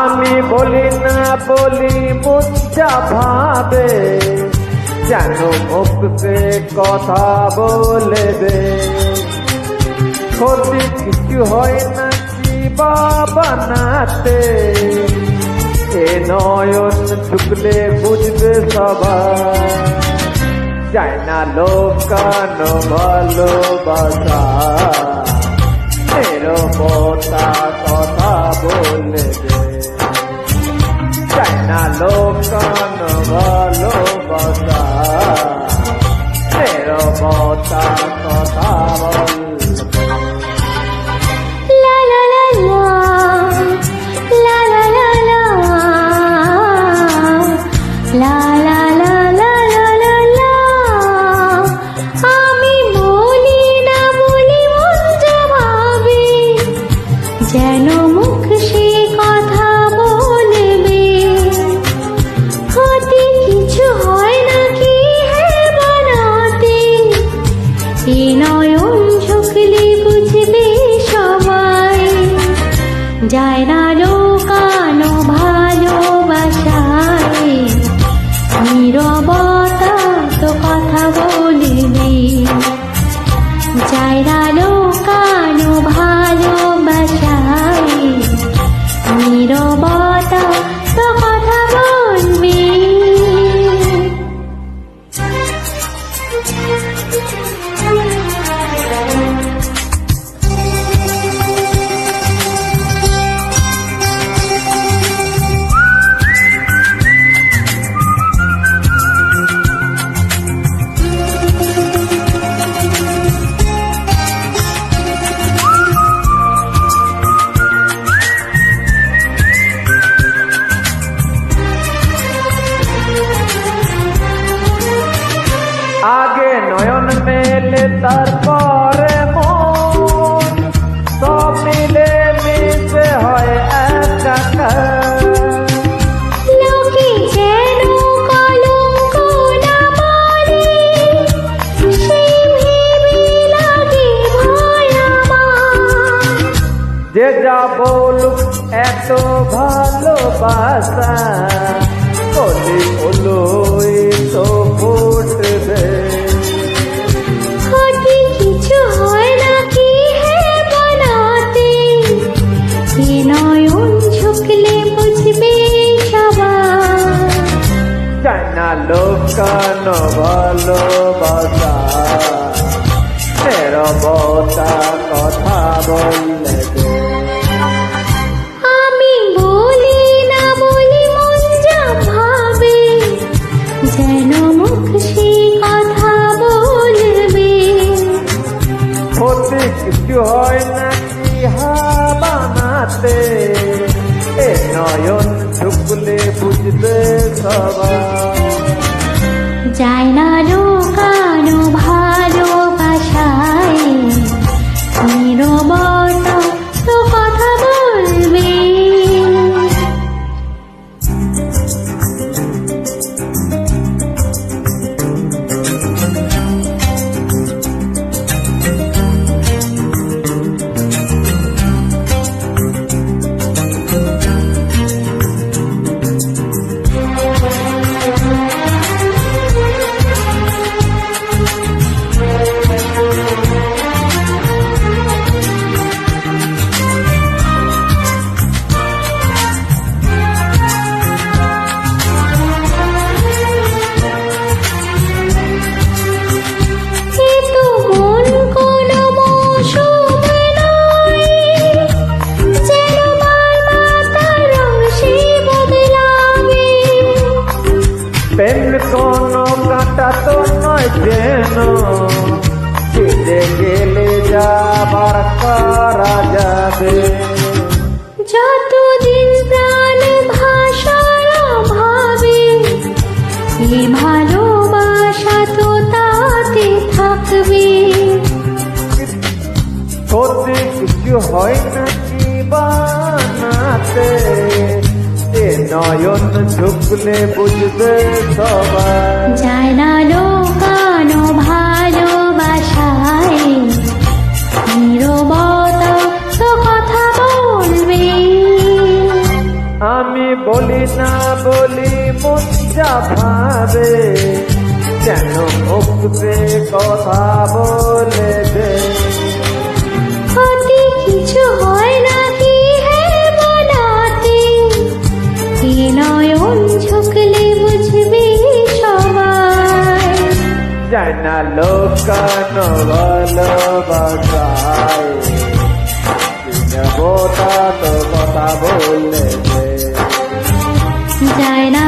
আমি বলি না বলি মুচ্ছা ভাবে যেন মুখে কথা বলে দে, ক্ষতি কিছু হয় নাকি বাবা নাতে, এ নয়ন ঢুকলে বুঝবে সবাই, যায় না লোকানো ভালোবাসা, নিরবতা কথা বলে দে, যায় না লোকানো ভালোবাসা, নিরবতা কথা বলে দে। লা লা লা লা লা লা লা লা লা লা লা লা লা, আমি বলি না বলি মন যা ভাবে যেন মুখ সে কথা বলবে, ক্ষতি কিছু হয় নাকি হে বানাতে, এ নয়ন ঝুঁকলে বুঝবে সবাই, যায় না লোকানো ভালোবাসায়, নীরবতা তো কথা বলবে, যায় না লোকানো ভালোবাসায়, নীরবতা তো কথা বলবে। আগে নয়ন মেলে তারপরে মন, সব মিলে মিশে হয় একাকার, লোকে যেন কলঙ্ক না বলে, সেই ভেবে লাগে ভয় আমার, যে যা বলুক এত ভালোবাসা, বলি বলোই তো ফুটবে, ক্ষতি কিছু হয় নাকি হে বানাতে, এ নয়ন ঝুঁকলে বুঝবে সবাই, যায় না লোকানো ভালোবাসা, নিরবতা কথা বললে দে। আমি বলি না বলি মন যা ভাবে যেন মুখ সে কথা বলবে, ক্ষতি কিছু হয় নাকি বানাতে, এ নয়ন ঢুকলে বুঝবে সবাই, যায় না লোকানো ভালোবাসায়, নীরবতা তো কথা বলবে। আবার করা যাবে। যতদিন প্রাণ ভাষার অভাবে এই ভালোবাসা তো তাতে থাকবে। ক্ষতি কিছু হয় নাকি বানাতে, এ নয়ন ঝুঁকলে বুঝবে সবাই। যায় না লোকানো ভালোবাসায়, নীরবতা তো কথা বলবে। আমি বলি না বলি মন যা ভাবে, যেন মুখে কথা বলে দে। ক্ষতি কিছু হয় নাকি হে বলাতে, এ নয়ন ঝুঁকলে বুঝবি সবাই। যায় না লোকানো ভালোবাসায়, বোতা তো কথা বললে দে। যায় না